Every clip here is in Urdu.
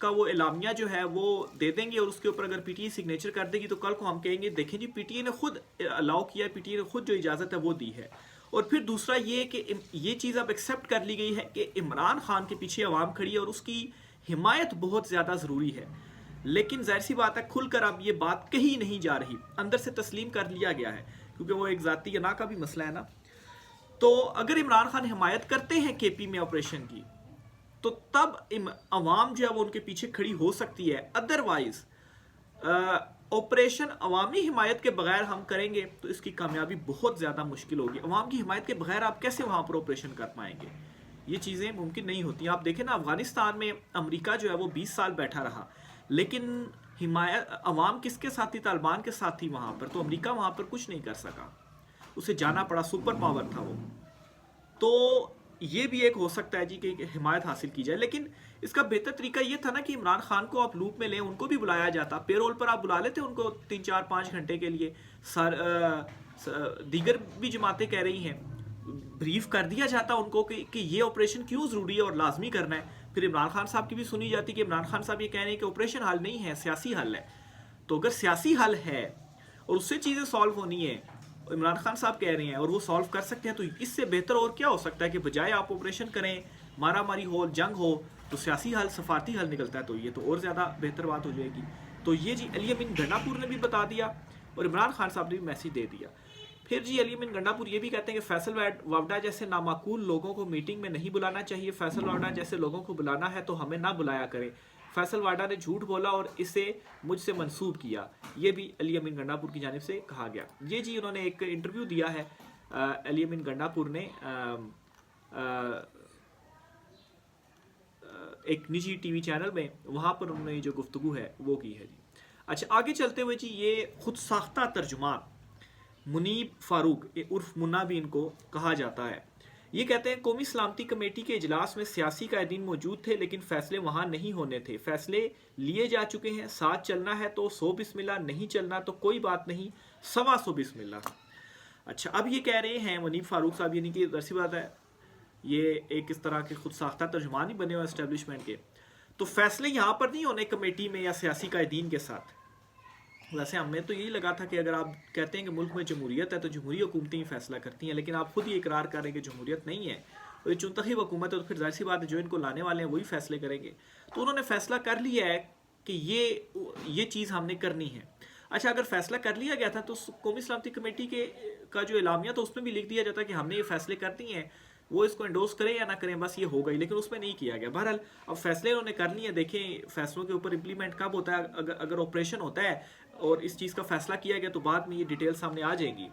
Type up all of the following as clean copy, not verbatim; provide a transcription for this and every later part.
کا وہ اعلامیہ جو ہے وہ دے دیں گے اور اس کے اوپر اگر پی ٹی اے سگنیچر کر دے گی تو کل کو ہم کہیں گے دیکھیں جی پی ٹی اے نے خود الاؤ کیا ہے, پی ٹی اے نے خود جو اجازت ہے وہ دی ہے. اور پھر دوسرا یہ کہ یہ چیز اب ایکسیپٹ کر لی گئی ہے کہ عمران خان کے پیچھے عوام کھڑی ہے اور اس کی حمایت بہت زیادہ ضروری ہے. لیکن ظاہر سی بات ہے کھل کر اب یہ بات کہیں نہیں جا رہی, اندر سے تسلیم کر لیا گیا ہے کیونکہ وہ ایک ذاتی انا کا بھی مسئلہ ہے نا. تو اگر عمران خان حمایت کرتے ہیں کے پی میں آپریشن کی تو تب عوام جو ہے وہ ان کے پیچھے کھڑی ہو سکتی ہے. ادروائز آپریشن عوامی حمایت کے بغیر ہم کریں گے تو اس کی کامیابی بہت زیادہ مشکل ہوگی. عوام کی حمایت کے بغیر آپ کیسے وہاں پر آپریشن کر پائیں گے؟ یہ چیزیں ممکن نہیں ہوتی. آپ دیکھیں نا افغانستان میں امریکہ جو ہے وہ 20 سال بیٹھا رہا لیکن حمایت عوام کس کے ساتھ تھی؟ طالبان کے ساتھ تھی وہاں پر. تو امریکہ وہاں پر کچھ نہیں کر سکا, اسے جانا پڑا, سپر پاور تھا وہ. تو یہ بھی ایک ہو سکتا ہے جی کہ حمایت حاصل کی جائے. لیکن اس کا بہتر طریقہ یہ تھا نا کہ عمران خان کو آپ لوپ میں لیں, ان کو بھی بلایا جاتا, پے رول پر آپ بلا لیتے ان کو 3-4-5 گھنٹے کے لیے. دیگر بھی جماعتیں کہہ رہی ہیں, بریف کر دیا جاتا ان کو کہ یہ آپریشن کیوں ضروری ہے اور لازمی کرنا ہے. پھر عمران خان صاحب کی بھی سنی جاتی کہ عمران خان صاحب یہ کہہ رہے ہیں کہ آپریشن حل نہیں ہے, سیاسی حل ہے. تو اگر سیاسی حل ہے اور اس سے چیزیں سالو ہونی ہے, عمران خان صاحب کہہ رہے ہیں اور وہ سالو کر سکتے ہیں, تو اس سے بہتر اور کیا ہو سکتا ہے کہ بجائے آپ آپریشن کریں, مارا ماری ہو, جنگ ہو, تو سیاسی حل, سفارتی حل نکلتا ہے. تو یہ تو اور زیادہ بہتر بات ہو جائے گی. تو یہ جی علی امین گنڈا پور نے بھی بتا دیا اور عمران خان صاحب نے بھی میسج دے دیا. پھر جی علی امین گنڈا پور یہ بھی کہتے ہیں کہ فیصل واوڈا جیسے نامعقول لوگوں کو میٹنگ میں نہیں بلانا چاہیے. فیصل واوڈا جیسے لوگوں کو بلانا ہے تو ہمیں نہ بلایا کریں. فیصل واڈا نے جھوٹ بولا اور اسے مجھ سے منسوب کیا. یہ بھی علی امین گنڈا پور کی جانب سے کہا گیا. یہ جی انہوں نے ایک انٹرویو دیا ہے علی امین گنڈا پور نے ایک نجی ٹی وی چینل میں, وہاں پر انہوں نے جو گفتگو ہے وہ کی ہے جی. اچھا آگے چلتے ہوئے جی یہ خود ساختہ ترجمان منیب فاروق عرف منا بھی ان کو کہا جاتا ہے, یہ کہتے ہیں قومی سلامتی کمیٹی کے اجلاس میں سیاسی قائدین موجود تھے لیکن فیصلے وہاں نہیں ہونے تھے. فیصلے لیے جا چکے ہیں, ساتھ چلنا ہے تو 100 بسم اللہ, نہیں چلنا تو کوئی بات نہیں 125 بسم اللہ. اچھا اب یہ کہہ رہے ہیں منیب فاروق صاحب, یعنی کہ ظاہر سی بات ہے یہ ایک اس طرح کے خود ساختہ ترجمان ہی بنے ہوئے اسٹیبلشمنٹ کے, تو فیصلے یہاں پر نہیں ہونے کمیٹی میں یا سیاسی قائدین کے ساتھ. ویسے ہمیں تو یہی لگا تھا کہ اگر آپ کہتے ہیں کہ ملک میں جمہوریت ہے تو جمہوری حکومتیں ہی فیصلہ کرتی ہیں, لیکن آپ خود ہی اقرار کر رہے ہیں کہ جمہوریت نہیں ہے اور یہ چنتخب حکومت ہے, تو پھر ظاہر سی بات ہے جو ان کو لانے والے ہیں وہی فیصلے کریں گے. تو انہوں نے فیصلہ کر لیا ہے کہ یہ چیز ہم نے کرنی ہے. اچھا اگر فیصلہ کر لیا گیا تھا تو قومی سلامتی کمیٹی کا جو اعلامیہ تو اس میں بھی لکھ دیا جاتا ہے کہ ہم نے یہ فیصلے کرتی ہیں, وہ اس کو انڈوز کریں یا نہ کریں بس یہ ہو گئی, لیکن اس میں نہیں کیا گیا. بہرحال اب فیصلے انہوں نے کر لیے, دیکھیں فیصلوں کے اوپر امپلیمنٹ کب ہوتا ہے. اگر آپریشن ہوتا ہے اور اس چیز کا فیصلہ کیا گیا تو بعد میں یہ ڈیٹیل سامنے آ جائیں گی.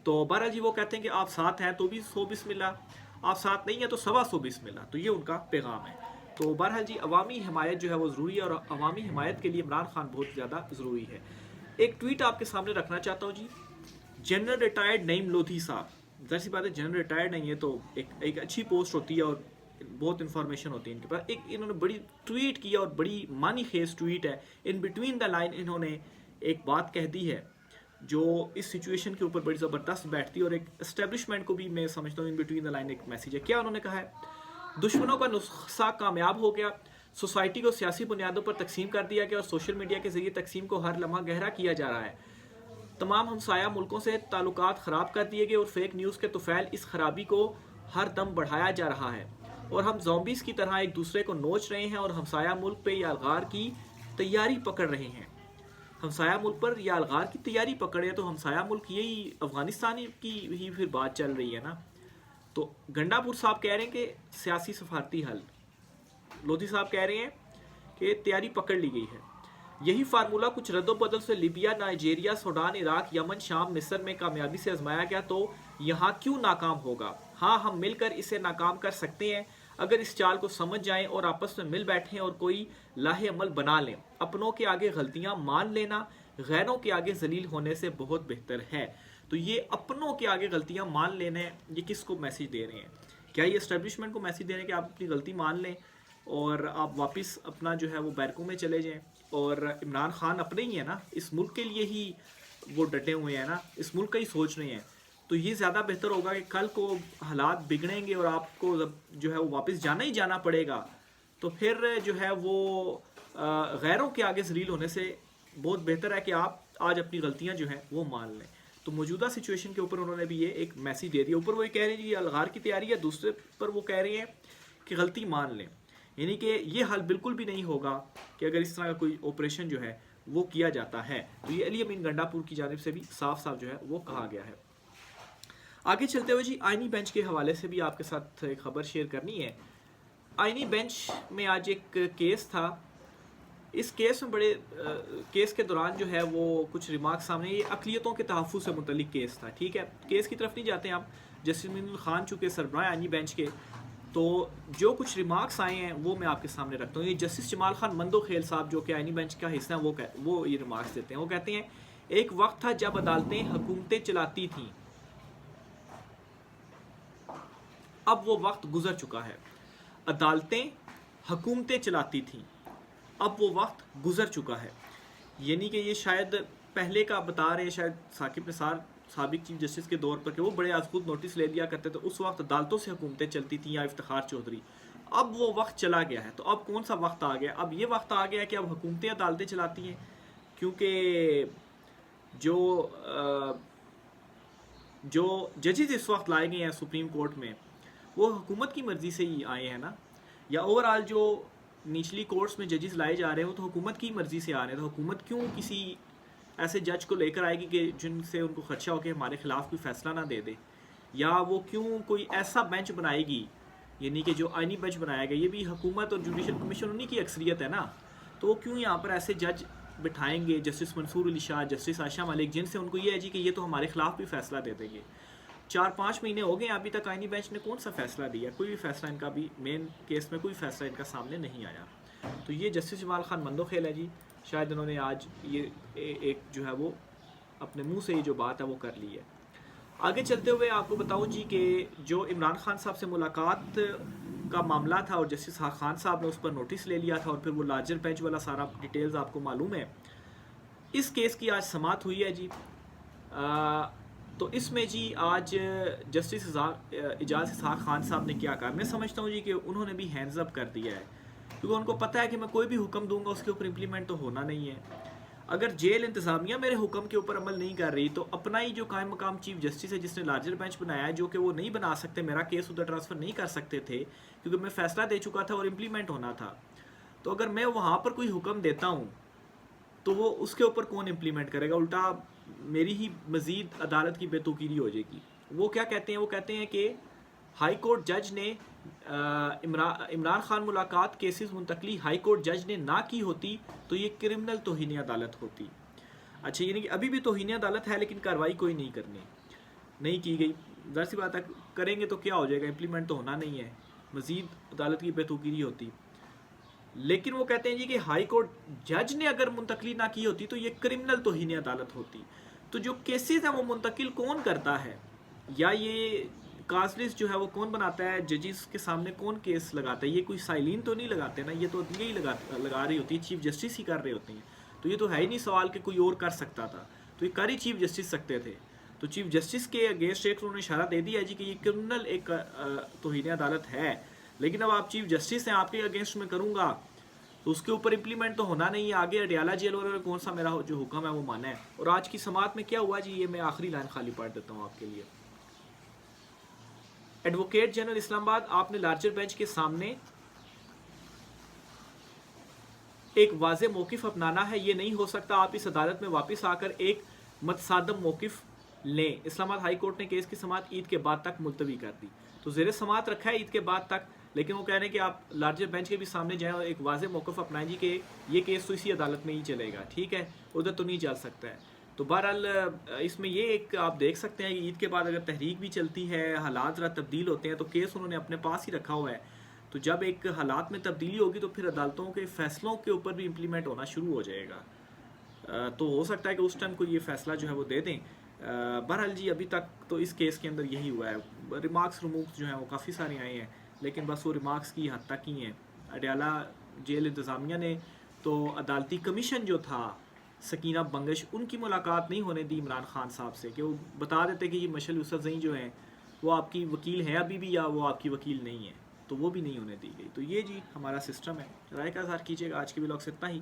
تو بہرحال جی وہ کہتے ہیں کہ آپ ساتھ ہیں تو بھی 100 بسم اللہ, آپ ساتھ نہیں ہیں تو 125 بسم اللہ. تو یہ ان کا پیغام ہے. تو بہرحال جی عوامی حمایت جو ہے وہ ضروری ہے اور عوامی حمایت کے لیے عمران خان بہت زیادہ ضروری ہے. ایک ٹویٹ آپ کے سامنے رکھنا چاہتا ہوں جی. جنرل ریٹائرڈ نعیم لودھی صاحب, ظاہر سی بات ہے جنرل ریٹائرڈ نہیں ہے تو ایک اچھی پوسٹ ہوتی ہے اور بہت انفارمیشن ہوتی ہے ان کے پاس. ایک انہوں نے بڑی ٹویٹ کیا اور بڑی معنی خیز ٹویٹ ہے. ان بٹوین دا لائن انہوں نے ایک بات کہہ دی ہے جو اس سچویشن کے اوپر بڑی زبردست بیٹھتی ہے اور ایک اسٹیبلشمنٹ کو بھی میں سمجھتا ہوں ان بٹوین دا لائن ایک میسیج ہے. کیا انہوں نے کہا ہے؟ دشمنوں کا نسخہ کامیاب ہو گیا, سوسائٹی کو سیاسی بنیادوں پر تقسیم کر دیا گیا اور سوشل میڈیا کے ذریعے تقسیم کو ہر لمحہ گہرا کیا جا رہا ہے. تمام ہمسایہ ملکوں سے تعلقات خراب کر دیے گئے اور فیک نیوز کے طفیل اس خرابی کو ہر دم بڑھایا جا رہا ہے اور ہم زومبیز کی طرح ایک دوسرے کو نوچ رہے ہیں اور ہمسایہ ملک پہ یہ الغار کی تیاری پکڑ رہے ہیں. ہمسایہ ملک پر یا الغار کی تیاری پکڑے تو ہمسایہ ملک یہی افغانستان کی ہی پھر بات چل رہی ہے نا. تو گنڈا پور صاحب کہہ رہے ہیں کہ سیاسی سفارتی حل, لودھی صاحب کہہ رہے ہیں کہ تیاری پکڑ لی گئی ہے. یہی فارمولہ کچھ رد و بدل سے لیبیا, نائجیریا, سوڈان, عراق, یمن, شام, مصر میں کامیابی سے آزمایا گیا تو یہاں کیوں ناکام ہوگا؟ ہاں ہم مل کر اسے ناکام کر سکتے ہیں اگر اس چال کو سمجھ جائیں اور آپس میں مل بیٹھیں اور کوئی لاہ عمل بنا لیں. اپنوں کے آگے غلطیاں مان لینا غیروں کے آگے ذلیل ہونے سے بہت بہتر ہے. تو یہ اپنوں کے آگے غلطیاں مان لینے, یہ کس کو میسیج دے رہے ہیں؟ کیا یہ اسٹیبلشمنٹ کو میسیج دے رہے ہیں کہ آپ اپنی غلطی مان لیں اور آپ واپس اپنا جو ہے وہ بیرکوں میں چلے جائیں؟ اور عمران خان اپنے ہی ہیں نا, اس ملک کے لیے ہی وہ ڈٹے ہوئے ہیں نا, اس ملک کا ہی سوچ رہے ہیں. تو یہ زیادہ بہتر ہوگا کہ کل کو حالات بگڑیں گے اور آپ کو جو ہے وہ واپس جانا ہی جانا پڑے گا, تو پھر جو ہے وہ غیروں کے آگے ذلیل ہونے سے بہت بہتر ہے کہ آپ آج اپنی غلطیاں جو ہیں وہ مان لیں. تو موجودہ سچویشن کے اوپر انہوں نے بھی یہ ایک میسیج دے دیا. اوپر وہ یہ کہہ رہے ہیں یہ الغار کی تیاری ہے, دوسرے پر وہ کہہ رہے ہیں کہ غلطی مان لیں. یعنی کہ یہ حل بالکل بھی نہیں ہوگا کہ اگر اس طرح کا کوئی آپریشن جو ہے وہ کیا جاتا ہے. تو یہ علی امین گنڈا پور کی جانب سے بھی صاف صاف جو ہے وہ کہا گیا ہے. آگے چلتے ہوئے جی آئینی بینچ کے حوالے سے بھی آپ کے ساتھ ایک خبر شیئر کرنی ہے. آئینی بینچ میں آج ایک کیس تھا. اس کیس میں کیس کے دوران جو ہے وہ کچھ ریمارک سامنے, یہ اقلیتوں کے تحفظ سے متعلق کیس تھا. ٹھیک ہے, کیس کی طرف نہیں جاتے ہیں آپ. جسٹس امین الخان چونکہ سربراہ آئینی بینچ کے, تو جو کچھ ریمارکس آئے ہیں وہ میں آپ کے سامنے رکھتا ہوں. یہ جسٹس جمال خان مندو خیل صاحب جو کہ آئینی بینچ کا حصہ ہیں وہ یہ ریمارکس دیتے ہیں. وہ کہتے ہیں ایک وقت تھا جب عدالتیں حکومتیں چلاتی تھیں, اب وہ وقت گزر چکا ہے. عدالتیں حکومتیں چلاتی تھیں, اب وہ وقت گزر چکا ہے. یعنی کہ یہ شاید پہلے کا بتا رہے ہیں, شاید ثاقب نثار سابق چیف جسٹس کے دور پر کہ وہ بڑے از خود نوٹس لے لیا کرتے تھے. اس وقت عدالتوں سے حکومتیں چلتی تھیں یا افتخار چودھری. اب وہ وقت چلا گیا ہے. تو اب کون سا وقت آ گیا؟ اب یہ وقت آ گیا ہے کہ اب حکومتیں عدالتیں چلاتی ہیں, کیونکہ جو ججز اس وقت لائے گئے ہیں سپریم کورٹ میں وہ حکومت کی مرضی سے ہی آئے ہیں نا, یا اوور آل جو نچلی کورٹس میں ججز لائے جا رہے ہیں وہ تو حکومت کی مرضی سے آ رہے ہیں. تو حکومت کیوں کسی ایسے جج کو لے کر آئے گی کہ جن سے ان کو خدشہ ہو کہ ہمارے خلاف کوئی فیصلہ نہ دے دے, یا وہ کیوں کوئی ایسا بینچ بنائے گی, یعنی کہ جو آئینی بینچ بنایا گیا یہ بھی حکومت اور جوڈیشل کمیشن انہی کی اکثریت ہے نا, تو وہ کیوں یہاں پر ایسے جج بٹھائیں گے, جسٹس منصور علی شاہ, جسٹس عائشہ ملک, جن سے ان کو یہ ہے جی کہ یہ تو ہمارے خلاف بھی فیصلہ دے دیں گے. 4-5 مہینے ہو گئے ابھی تک آئینی بینچ نے کون سا فیصلہ دیا؟ کوئی بھی فیصلہ ان کا بھی مین کیس میں کوئی فیصلہ ان کا سامنے نہیں آیا. تو یہ جسٹس جمال خان مندو خیل ہے جی, شاید انہوں نے آج یہ ایک جو ہے وہ اپنے منہ سے یہ جو بات ہے وہ کر لی ہے. آگے چلتے ہوئے آپ کو بتاؤں جی کہ جو عمران خان صاحب سے ملاقات کا معاملہ تھا اور جسٹس خان صاحب نے اس پر نوٹس لے لیا تھا اور پھر وہ لارجر بینچ والا سارا ڈیٹیلز آپ کو معلوم ہے. اس کیس کی آج سماعت ہوئی ہے جی. تو اس میں جی آج جسٹس اعجاز اسحاق خان صاحب نے کیا کہا؟ میں سمجھتا ہوں جی کہ انہوں نے بھی ہینڈز اپ کر دیا ہے, کیونکہ ان کو پتہ ہے کہ میں کوئی بھی حکم دوں گا اس کے اوپر امپلیمنٹ تو ہونا نہیں ہے. اگر جیل انتظامیہ میرے حکم کے اوپر عمل نہیں کر رہی تو اپنا ہی جو قائم مقام چیف جسٹس ہے جس نے لارجر بینچ بنایا ہے, جو کہ وہ نہیں بنا سکتے, میرا کیس ادھر ٹرانسفر نہیں کر سکتے تھے کیونکہ میں فیصلہ دے چکا تھا اور امپلیمنٹ ہونا تھا. تو اگر میں وہاں پر کوئی حکم دیتا ہوں تو وہ اس کے اوپر کون امپلیمنٹ کرے گا؟ الٹا میری ہی مزید عدالت کی بے توقیری ہو جائے گی. وہ کیا کہتے ہیں؟ وہ کہتے ہیں کہ ہائی کورٹ جج نے عمران خان ملاقات کیسز منتقلی ہائی کورٹ جج نے نہ کی ہوتی تو یہ کرمنل توہین عدالت ہوتی. اچھا, یعنی کہ ابھی بھی توہین عدالت ہے لیکن کارروائی کوئی نہیں کی گئی. ظاہر سی بات ہے کریں گے تو کیا ہو جائے گا, امپلیمنٹ تو ہونا نہیں ہے, مزید عدالت کی بے توقیری ہوتی. لیکن وہ کہتے ہیں جی کہ ہائی کورٹ جج نے اگر منتقلی نہ کی ہوتی تو یہ کرمنل توہین عدالت ہوتی. تو جو کیسز ہیں وہ منتقل کون کرتا ہے, یا یہ کاز لسٹ جو ہے وہ کون بناتا ہے, ججز کے سامنے کون کیس لگاتا ہے؟ یہ کوئی سائلین تو نہیں لگاتے نا, یہ تو عدلیہ ہی لگا رہی ہوتی ہے, چیف جسٹس ہی کر رہے ہوتے ہیں. تو یہ تو ہے ہی نہیں سوال کہ کوئی اور کر سکتا تھا, تو یہ کر ہی چیف جسٹس سکتے تھے. تو چیف جسٹس کے اگینسٹ ایک انہوں نے اشارہ دے دیا ہے جی کہ یہ کرمنل ایک توہین عدالت ہے. لیکن اب آپ چیف جسٹس ہیں, آپ کے اگینسٹ میں کروں گا تو اس کے اوپر امپلیمنٹ تو ہونا نہیں ہے. آگے اڈیالہ جیل والوں نے کون سا میرا جو حکم ہے وہ مانا ہے. اور آج کی سماعت میں کیا ہوا جی, یہ میں آخری لائن خالی پڑھ دیتا ہوں آپ کے لیے. ایڈوکیٹ جنرل اسلام آباد, آپ نے لارجر بینچ کے سامنے ایک واضح موقف اپنانا ہے. یہ نہیں ہو سکتا آپ اس عدالت میں واپس آ کر ایک متصادم موقف لیں. اسلام آباد ہائی کورٹ نے کیس کی سماعت عید کے بعد تک ملتوی کر دی. تو زیر سماعت رکھا ہے عید کے بعد تک, لیکن وہ کہہ رہے ہیں کہ آپ لارجر بینچ کے بھی سامنے جائیں اور ایک واضح موقف اپنائیں جی کہ یہ کیس تو اسی عدالت میں ہی چلے گا, ٹھیک ہے, ادھر تو نہیں چل سکتا ہے. تو بہرحال اس میں یہ ایک آپ دیکھ سکتے ہیں کہ عید کے بعد اگر تحریک بھی چلتی ہے, حالات ذرا تبدیل ہوتے ہیں, تو کیس انہوں نے اپنے پاس ہی رکھا ہوا ہے. تو جب ایک حالات میں تبدیلی ہوگی تو پھر عدالتوں کے فیصلوں کے اوپر بھی امپلیمنٹ ہونا شروع ہو جائے گا. تو ہو سکتا ہے کہ اس ٹائم کو یہ فیصلہ جو ہے وہ دے دیں. بہرحال جی ابھی تک تو اس کیس کے اندر یہی ہوا ہے. ریمارکس ریمووس جو ہیں وہ کافی سارے آئے ہیں, لیکن بس وہ ریمارکس کی حد تک ہی ہیں. اڈیالہ جیل انتظامیہ نے تو عدالتی کمیشن جو تھا سکینہ بنگش, ان کی ملاقات نہیں ہونے دی عمران خان صاحب سے, کہ وہ بتا دیتے کہ یہ مشعل یوسف زئی جو ہیں وہ آپ کی وکیل ہیں ابھی بھی, یا وہ آپ کی وکیل نہیں ہے. تو وہ بھی نہیں ہونے دی گئی. تو یہ جی ہمارا سسٹم ہے. رائے کا اظہار کیجیے گا. آج کے ولاگ سے اتنا ہی.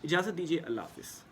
اجازت دیجیے. اللہ حافظ.